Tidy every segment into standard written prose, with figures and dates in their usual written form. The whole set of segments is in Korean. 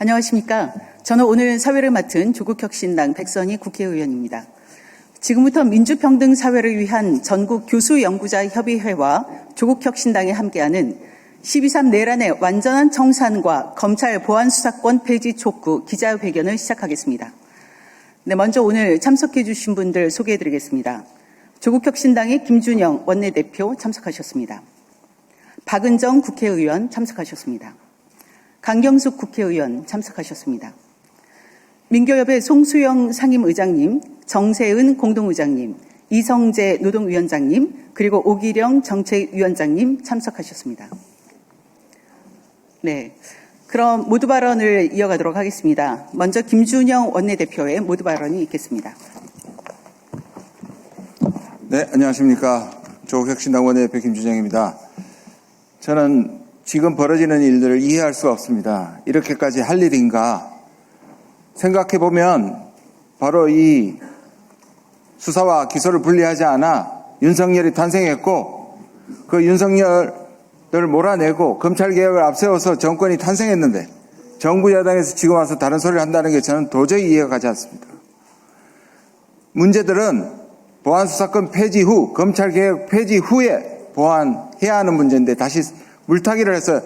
안녕하십니까. 저는 오늘 사회를 맡은 조국혁신당 백선희 국회의원입니다. 지금부터 민주평등사회를 위한 전국 교수연구자협의회와 조국혁신당이 함께하는 12.3 내란의 완전한 청산과 검찰 보안수사권 폐지 촉구 기자회견을 시작하겠습니다. 먼저 오늘 참석해 주신 분들 소개해 드리겠습니다. 조국혁신당의 김준영 원내대표 참석하셨습니다. 박은정 국회의원 참석하셨습니다. 강경숙 국회의원 참석하셨습니다. 민교협의 송수영 상임의장님, 정세은 공동의장님, 이성재 노동위원장님, 그리고 오기령 정책위원장님 참석하셨습니다. 네, 그럼 모두 발언을 이어가도록 하겠습니다. 먼저 김준영 원내대표의 모두 발언이 있겠습니다. 네, 안녕하십니까. 조국혁신당 원내대표 김준영입니다. 저는 지금 벌어지는 일들을 이해할 수가 없습니다. 이렇게까지 할 일인가 생각해보면 바로 이 수사와 기소를 분리하지 않아 윤석열이 탄생했고 그 윤석열을 몰아내고 검찰개혁을 앞세워서 정권이 탄생했는데 정부 여당에서 지금 와서 다른 소리를 한다는 게 저는 도저히 이해가 가지 않습니다. 문제들은 보안수사권 폐지 후, 검찰개혁 폐지 후에 보완해야 하는 문제인데 다시 물타기를 해서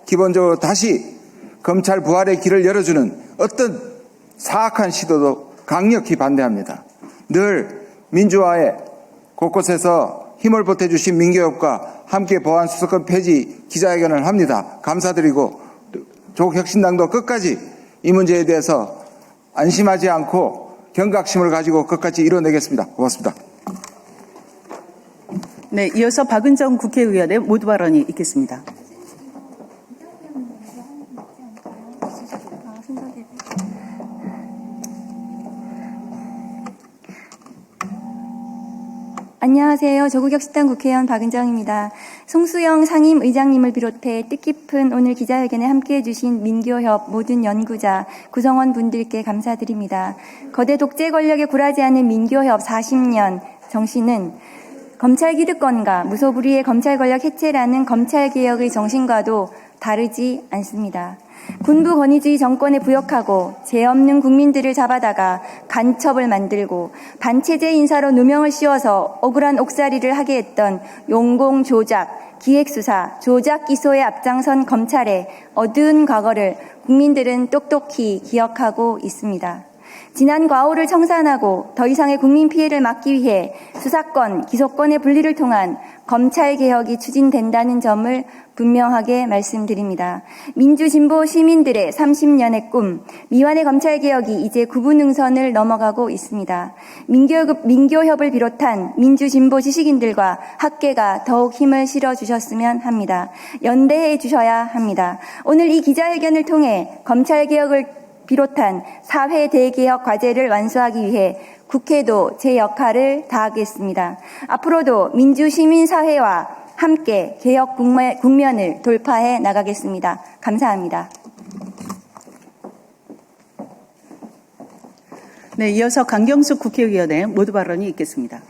기본적으로 다시 검찰 부활의 길을 열어주는 어떤 사악한 시도도 강력히 반대합니다. 늘 민주화에 곳곳에서 힘을 보태주신 민교협과 함께 보안수사권 폐지 기자회견을 합니다. 감사드리고 조국혁신당도 끝까지 이 문제에 대해서 안심하지 않고 경각심을 가지고 끝까지 이뤄내겠습니다. 고맙습니다. 네, 이어서 박은정 국회의원의 모두 발언이 있겠습니다. 안녕하세요. 조국혁신당 국회의원 박은정입니다. 송수영 상임의장님을 비롯해 뜻깊은 오늘 기자회견에 함께해 주신 민교협 모든 연구자, 구성원 분들께 감사드립니다. 거대 독재 권력에 굴하지 않은 민교협 40년 정신은 검찰 기득권과 무소불위의 검찰 권력 해체라는 검찰개혁의 정신과도 다르지 않습니다. 군부 권위주의 정권에 부역하고 죄 없는 국민들을 잡아다가 간첩을 만들고 반체제 인사로 누명을 씌워서 억울한 옥살이를 하게 했던 용공 조작, 기획수사, 조작 기소에 앞장선 검찰의 어두운 과거를 국민들은 똑똑히 기억하고 있습니다. 지난 과오를 청산하고 더 이상의 국민 피해를 막기 위해 수사권, 기소권의 분리를 통한 검찰개혁이 추진된다는 점을 분명하게 말씀드립니다. 민주진보 시민들의 30년의 꿈, 미완의 검찰개혁이 이제 구분응선을 넘어가고 있습니다. 민교협을 비롯한 민주진보 지식인들과 학계가 더욱 힘을 실어주셨으면 합니다. 연대해 주셔야 합니다. 오늘 이 기자회견을 통해 검찰개혁을 비롯한 사회 대개혁 과제를 완수하기 위해 국회도 제 역할을 다하겠습니다. 앞으로도 민주시민사회와 함께 개혁 국면을 돌파해 나가겠습니다. 감사합니다. 네, 이어서 강경숙 국회의원의 모두 발언이 있겠습니다.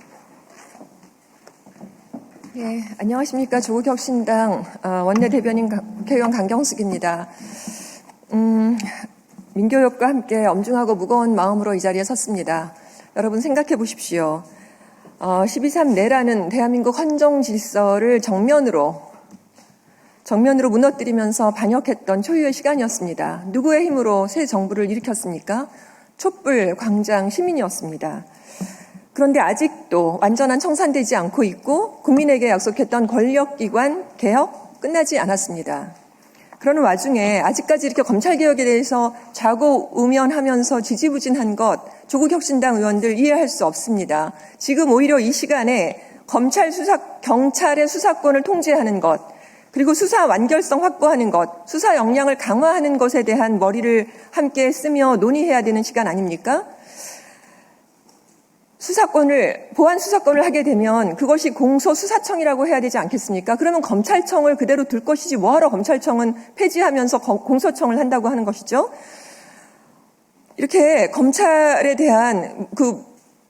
예, 안녕하십니까. 조국혁신당 원내대변인 국회의원 강경숙입니다. 민교협과 함께 엄중하고 무거운 마음으로 이 자리에 섰습니다. 여러분 생각해 보십시오. 12.3 내라는 대한민국 헌정 질서를 정면으로 무너뜨리면서 반역했던 초유의 시간이었습니다. 누구의 힘으로 새 정부를 일으켰습니까? 촛불 광장 시민이었습니다. 그런데 아직도 완전한 청산되지 않고 있고 국민에게 약속했던 권력기관 개혁 끝나지 않았습니다. 그러는 와중에 아직까지 이렇게 검찰개혁에 대해서 좌고우면하면서 지지부진한 것 조국혁신당 의원들 이해할 수 없습니다. 지금 오히려 이 시간에 경찰의 수사권을 통제하는 것, 그리고 수사 완결성 확보하는 것, 수사 역량을 강화하는 것에 대한 머리를 함께 쓰며 논의해야 되는 시간 아닙니까? 보안 수사권을 하게 되면 그것이 공소수사청이라고 해야 되지 않겠습니까? 그러면 검찰청을 그대로 둘 것이지 뭐하러 검찰청은 폐지하면서 공소청을 한다고 하는 것이죠? 이렇게 검찰에 대한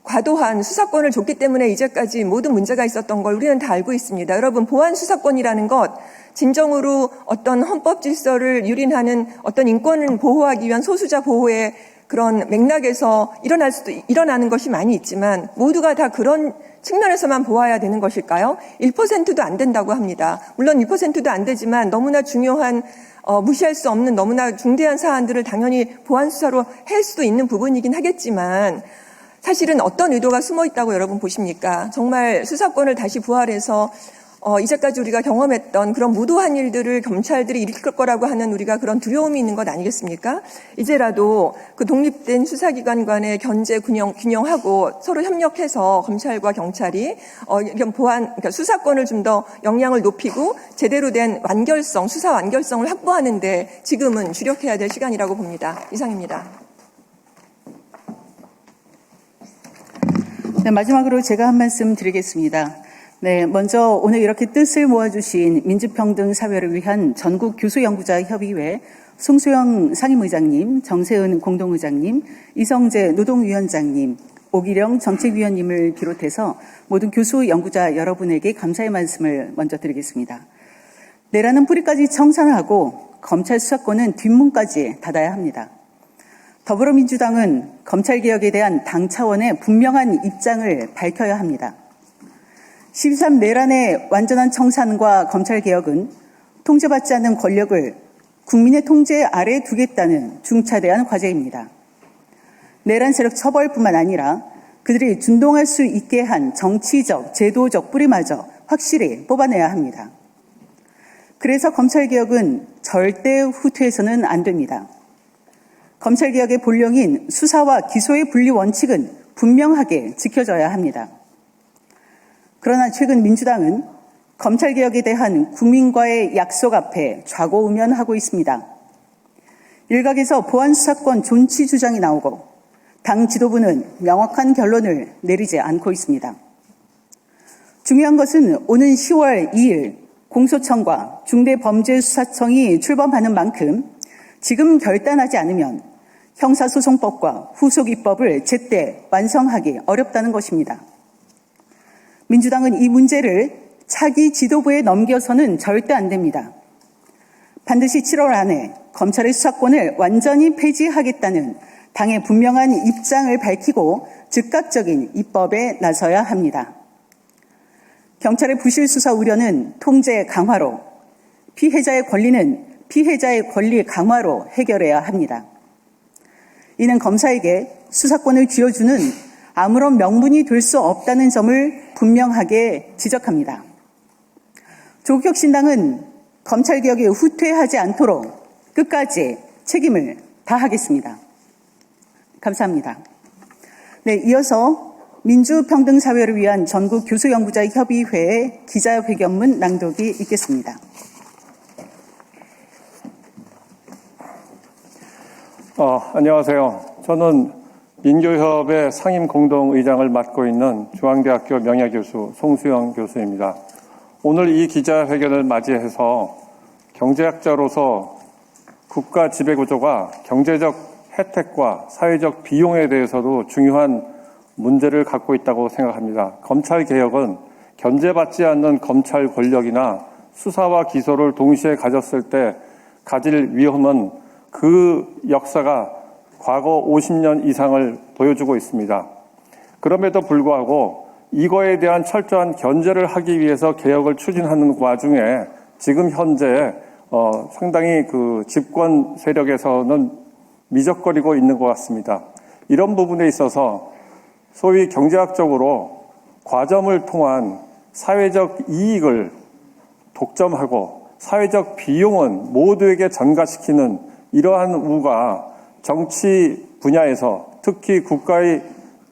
과도한 수사권을 줬기 때문에 이제까지 모든 문제가 있었던 걸 우리는 다 알고 있습니다. 여러분, 보안 수사권이라는 것 진정으로 어떤 헌법 질서를 유린하는 어떤 인권을 보호하기 위한 소수자 보호의 그런 맥락에서 일어나는 것이 많이 있지만 모두가 다 그런 측면에서만 보아야 되는 것일까요? 1%도 안 된다고 합니다. 물론 1%도 안 되지만 너무나 중요한 무시할 수 없는 너무나 중대한 사안들을 당연히 보안 수사로 할 수도 있는 부분이긴 하겠지만 사실은 어떤 의도가 숨어 있다고 여러분 보십니까? 정말 수사권을 다시 부활해서 이제까지 우리가 경험했던 그런 무도한 일들을 검찰들이 일으킬 거라고 하는 우리가 그런 두려움이 있는 것 아니겠습니까? 이제라도 그 독립된 수사기관 간의 견제 균형하고 서로 협력해서 검찰과 경찰이 이런 그러니까 수사권을 좀 더 역량을 높이고 제대로 된 수사 완결성을 확보하는데 지금은 주력해야 될 시간이라고 봅니다. 이상입니다. 네, 마지막으로 제가 한 말씀 드리겠습니다. 네, 먼저 오늘 이렇게 뜻을 모아주신 민주평등 사회를 위한 전국 교수연구자 협의회 송수영 상임의장님, 정세은 공동의장님, 이성재 노동위원장님, 오기령 정책위원님을 비롯해서 모든 교수연구자 여러분에게 감사의 말씀을 먼저 드리겠습니다. 내라는 뿌리까지 청산하고 검찰 수사권은 뒷문까지 닫아야 합니다. 더불어민주당은 검찰개혁에 대한 당 차원의 분명한 입장을 밝혀야 합니다. 12.3 내란의 완전한 청산과 검찰개혁은 통제받지 않는 권력을 국민의 통제 아래 두겠다는 중차대한 과제입니다. 내란 세력 처벌뿐만 아니라 그들이 준동할 수 있게 한 정치적, 제도적 뿌리마저 확실히 뽑아내야 합니다. 그래서 검찰개혁은 절대 후퇴해서는 안 됩니다. 검찰개혁의 본령인 수사와 기소의 분리 원칙은 분명하게 지켜져야 합니다. 그러나 최근 민주당은 검찰개혁에 대한 국민과의 약속 앞에 좌고우면하고 있습니다. 일각에서 보안수사권 존치 주장이 나오고 당 지도부는 명확한 결론을 내리지 않고 있습니다. 중요한 것은 오는 10월 2일 공소청과 중대범죄수사청이 출범하는 만큼 지금 결단하지 않으면 형사소송법과 후속입법을 제때 완성하기 어렵다는 것입니다. 민주당은 이 문제를 차기 지도부에 넘겨서는 절대 안 됩니다. 반드시 7월 안에 검찰의 수사권을 완전히 폐지하겠다는 당의 분명한 입장을 밝히고 즉각적인 입법에 나서야 합니다. 경찰의 부실 수사 우려는 통제 강화로, 피해자의 권리는 피해자의 권리 강화로 해결해야 합니다. 이는 검사에게 수사권을 쥐어주는 아무런 명분이 될 수 없다는 점을 분명하게 지적합니다. 조국혁신당은 검찰개혁에 후퇴하지 않도록 끝까지 책임을 다하겠습니다. 감사합니다. 네, 이어서 민주평등사회를 위한 전국 교수연구자 협의회의 기자회견문 낭독이 있겠습니다. 안녕하세요. 저는 민교협의 상임공동의장을 맡고 있는 중앙대학교 명예교수 송수영 교수입니다. 오늘 이 기자회견을 맞이해서 경제학자로서 국가 지배구조가 경제적 혜택과 사회적 비용에 대해서도 중요한 문제를 갖고 있다고 생각합니다. 검찰개혁은 견제받지 않는 검찰 권력이나 수사와 기소를 동시에 가졌을 때 가질 위험은 그 역사가 과거 50년 이상을 보여주고 있습니다. 그럼에도 불구하고 이거에 대한 철저한 견제를 하기 위해서 개혁을 추진하는 와중에 지금 현재 상당히 그 집권 세력에서는 미적거리고 있는 것 같습니다. 이런 부분에 있어서 소위 경제학적으로 과점을 통한 사회적 이익을 독점하고 사회적 비용은 모두에게 전가시키는 이러한 우가 정치 분야에서 특히 국가의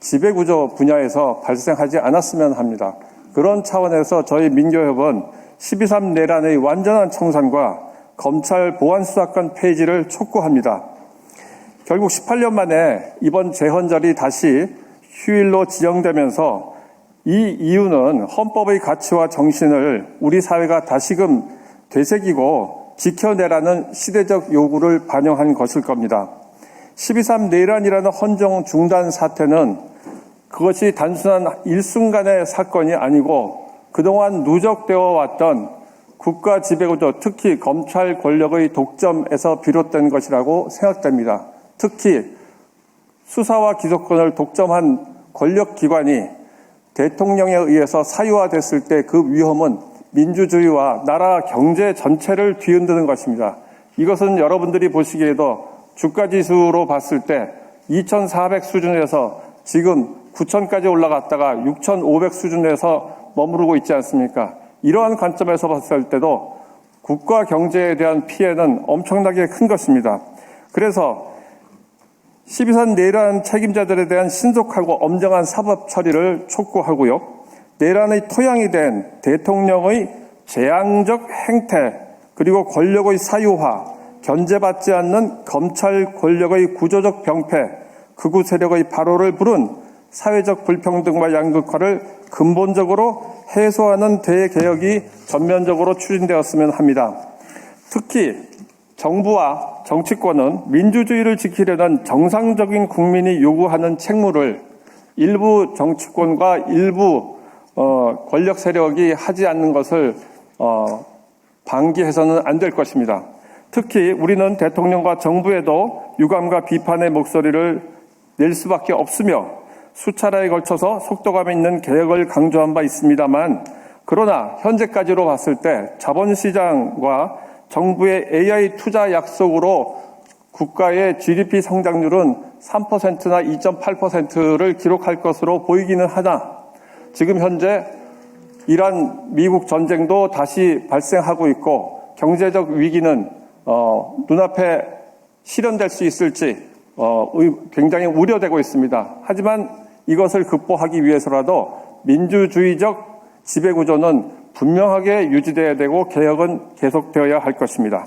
지배구조 분야에서 발생하지 않았으면 합니다. 그런 차원에서 저희 민교협은 12.3 내란의 완전한 청산과 검찰 보안수사권 폐지를 촉구합니다. 결국 18년 만에 이번 재헌절이 다시 휴일로 지정되면서 이 이유는 헌법의 가치와 정신을 우리 사회가 다시금 되새기고 지켜내라는 시대적 요구를 반영한 것일 겁니다. 12.3 내란이라는 헌정 중단 사태는 그것이 단순한 일순간의 사건이 아니고 그동안 누적되어 왔던 국가 지배구조, 특히 검찰 권력의 독점에서 비롯된 것이라고 생각됩니다. 특히 수사와 기소권을 독점한 권력기관이 대통령에 의해서 사유화됐을 때 그 위험은 민주주의와 나라 경제 전체를 뒤흔드는 것입니다. 이것은 여러분들이 보시기에도 주가지수로 봤을 때 2,400 수준에서 지금 9,000까지 올라갔다가 6,500 수준에서 머무르고 있지 않습니까? 이러한 관점에서 봤을 때도 국가 경제에 대한 피해는 엄청나게 큰 것입니다. 그래서 12.3 내란 책임자들에 대한 신속하고 엄정한 사법 처리를 촉구하고요. 내란의 토양이 된 대통령의 재앙적 행태, 그리고 권력의 사유화, 견제받지 않는 검찰 권력의 구조적 병폐, 극우 세력의 발호를 부른 사회적 불평등과 양극화를 근본적으로 해소하는 대개혁이 전면적으로 추진되었으면 합니다. 특히 정부와 정치권은 민주주의를 지키려는 정상적인 국민이 요구하는 책무를 일부 정치권과 일부 권력 세력이 하지 않는 것을 방기해서는 안 될 것입니다. 특히 우리는 대통령과 정부에도 유감과 비판의 목소리를 낼 수밖에 없으며 수차례에 걸쳐서 속도감 있는 개혁을 강조한 바 있습니다만, 그러나 현재까지로 봤을 때 자본시장과 정부의 AI 투자 약속으로 국가의 GDP 성장률은 3%나 2.8%를 기록할 것으로 보이기는 하나, 지금 현재 이란 미국 전쟁도 다시 발생하고 있고 경제적 위기는 눈앞에 실현될 수 있을지 굉장히 우려되고 있습니다. 하지만 이것을 극복하기 위해서라도 민주주의적 지배구조는 분명하게 유지되어야 되고 개혁은 계속되어야 할 것입니다.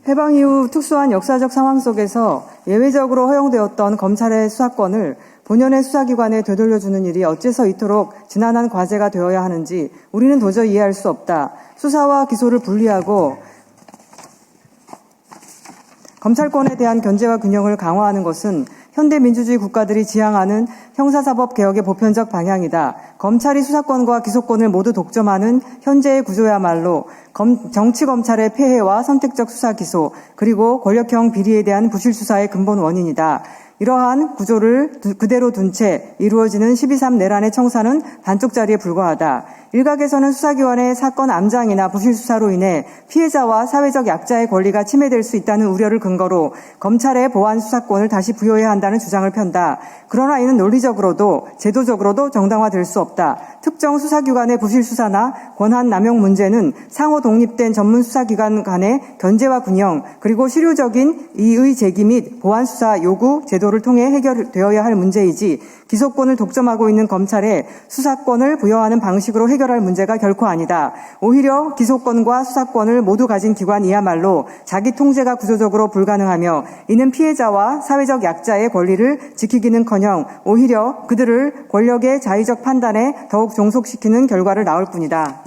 해방 이후 특수한 역사적 상황 속에서 예외적으로 허용되었던 검찰의 수사권을 본연의 수사기관에 되돌려주는 일이 어째서 이토록 지난한 과제가 되어야 하는지 우리는 도저히 이해할 수 없다. 수사와 기소를 분리하고 검찰권에 대한 견제와 균형을 강화하는 것은 현대 민주주의 국가들이 지향하는 형사사법 개혁의 보편적 방향이다. 검찰이 수사권과 기소권을 모두 독점하는 현재의 구조야말로 정치검찰의 폐해와 선택적 수사 기소, 그리고 권력형 비리에 대한 부실 수사의 근본 원인이다. 이러한 구조를 그대로 둔 채 이루어지는 12.3 내란의 청사는 반쪽짜리에 불과하다. 일각에서는 수사기관의 사건 암장이나 부실 수사로 인해 피해자와 사회적 약자의 권리가 침해될 수 있다는 우려를 근거로 검찰의 보안 수사권을 다시 부여해야 한다는 주장을 편다. 그러나 이는 논리적으로도 제도적으로도 정당화될 수 없다. 특정 수사기관의 부실 수사나 권한 남용 문제는 상호 독립된 전문 수사기관 간의 견제와 균형, 그리고 실효적인 이의 제기 및 보안 수사 요구 제도를 통해 해결되어야 할 문제이지, 기소권을 독점하고 있는 검찰에 수사권을 부여하는 방식으로 해결할 문제가 결코 아니다. 오히려 기소권과 수사권을 모두 가진 기관이야말로 자기 통제가 구조적으로 불가능하며, 이는 피해자와 사회적 약자의 권리를 지키기는커녕 오히려 그들을 권력의 자의적 판단에 더욱 종속시키는 결과를 낳을 뿐이다.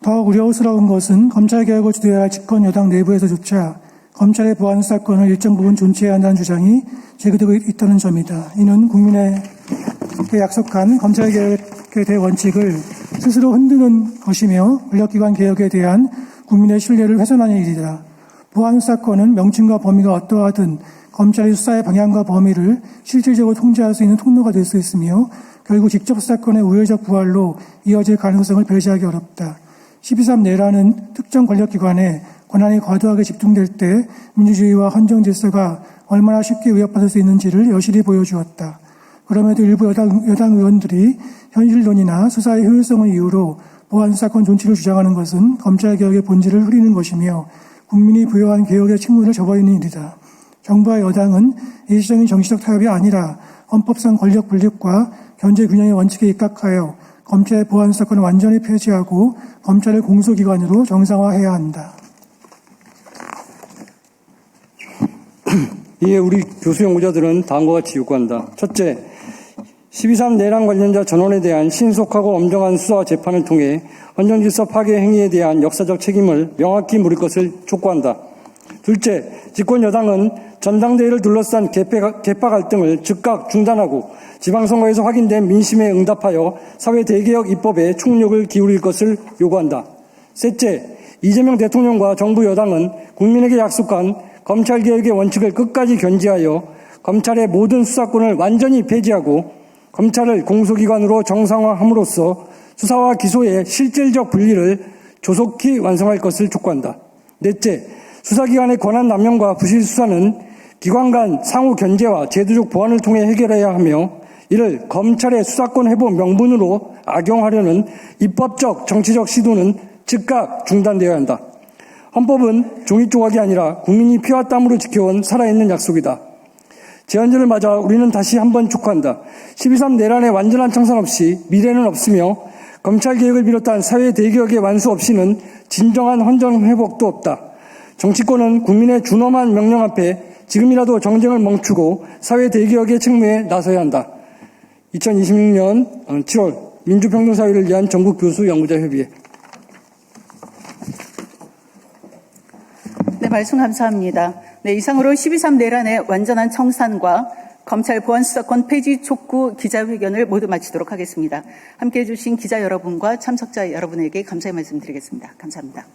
더 우려스러운 것은 검찰개혁을 주도해야 할 집권 여당 내부에서조차 검찰의 보안 수사권을 일정 부분 존치해야 한다는 주장이 제기되고 있다는 점이다. 이는 국민에게 약속한 검찰개혁의 대원칙을 스스로 흔드는 것이며 권력기관 개혁에 대한 국민의 신뢰를 훼손하는 일이다. 보안 수사권은 명칭과 범위가 어떠하든 검찰의 수사의 방향과 범위를 실질적으로 통제할 수 있는 통로가 될 수 있으며, 결국 직접 수사권의 우회적 부활로 이어질 가능성을 배제하기 어렵다. 12.3 내란은 특정 권력기관에 권한이 과도하게 집중될 때 민주주의와 헌정 질서가 얼마나 쉽게 위협받을 수 있는지를 여실히 보여주었다. 그럼에도 일부 여당 의원들이 현실론이나 수사의 효율성을 이유로 보안 수사권 존치를 주장하는 것은 검찰개혁의 본질을 흐리는 것이며 국민이 부여한 개혁의 책무를 저버리는 일이다. 정부와 여당은 일시적인 정치적 타협이 아니라 헌법상 권력 분립과 견제 균형의 원칙에 입각하여 검찰의 보안 수사권을 완전히 폐지하고 검찰을 공소기관으로 정상화해야 한다. 이에 우리 교수 연구자들은 다음과 같이 요구한다. 첫째, 12.3 내란 관련자 전원에 대한 신속하고 엄정한 수사와 재판을 통해 헌정질서 파괴 행위에 대한 역사적 책임을 명확히 물을 것을 촉구한다. 둘째, 집권 여당은 전당대회를 둘러싼 개파 갈등을 즉각 중단하고 지방선거에서 확인된 민심에 응답하여 사회 대개혁 입법에 총력을 기울일 것을 요구한다. 셋째, 이재명 대통령과 정부 여당은 국민에게 약속한 검찰개혁의 원칙을 끝까지 견지하여 검찰의 모든 수사권을 완전히 폐지하고 검찰을 공소기관으로 정상화함으로써 수사와 기소의 실질적 분리를 조속히 완성할 것을 촉구한다. 넷째, 수사기관의 권한 남용과 부실 수사는 기관 간 상호 견제와 제도적 보완을 통해 해결해야 하며 이를 검찰의 수사권 회복 명분으로 악용하려는 입법적 정치적 시도는 즉각 중단되어야 한다. 헌법은 종이 조각이 아니라 국민이 피와 땀으로 지켜온 살아있는 약속이다. 재헌절을 맞아 우리는 다시 한번 촉구한다. 12.3 내란의 완전한 청산 없이 미래는 없으며 검찰개혁을 비롯한 사회 대개혁의 완수 없이는 진정한 헌정 회복도 없다. 정치권은 국민의 준엄한 명령 앞에 지금이라도 정쟁을 멈추고 사회 대개혁의 책무에 나서야 한다. 2026년 7월 민주평등사회를 위한 전국교수연구자협의회. 네, 말씀 감사합니다. 네, 이상으로 12.3 내란의 완전한 청산과 검찰 보안 수사권 폐지 촉구 기자회견을 모두 마치도록 하겠습니다. 함께해 주신 기자 여러분과 참석자 여러분에게 감사의 말씀 드리겠습니다. 감사합니다.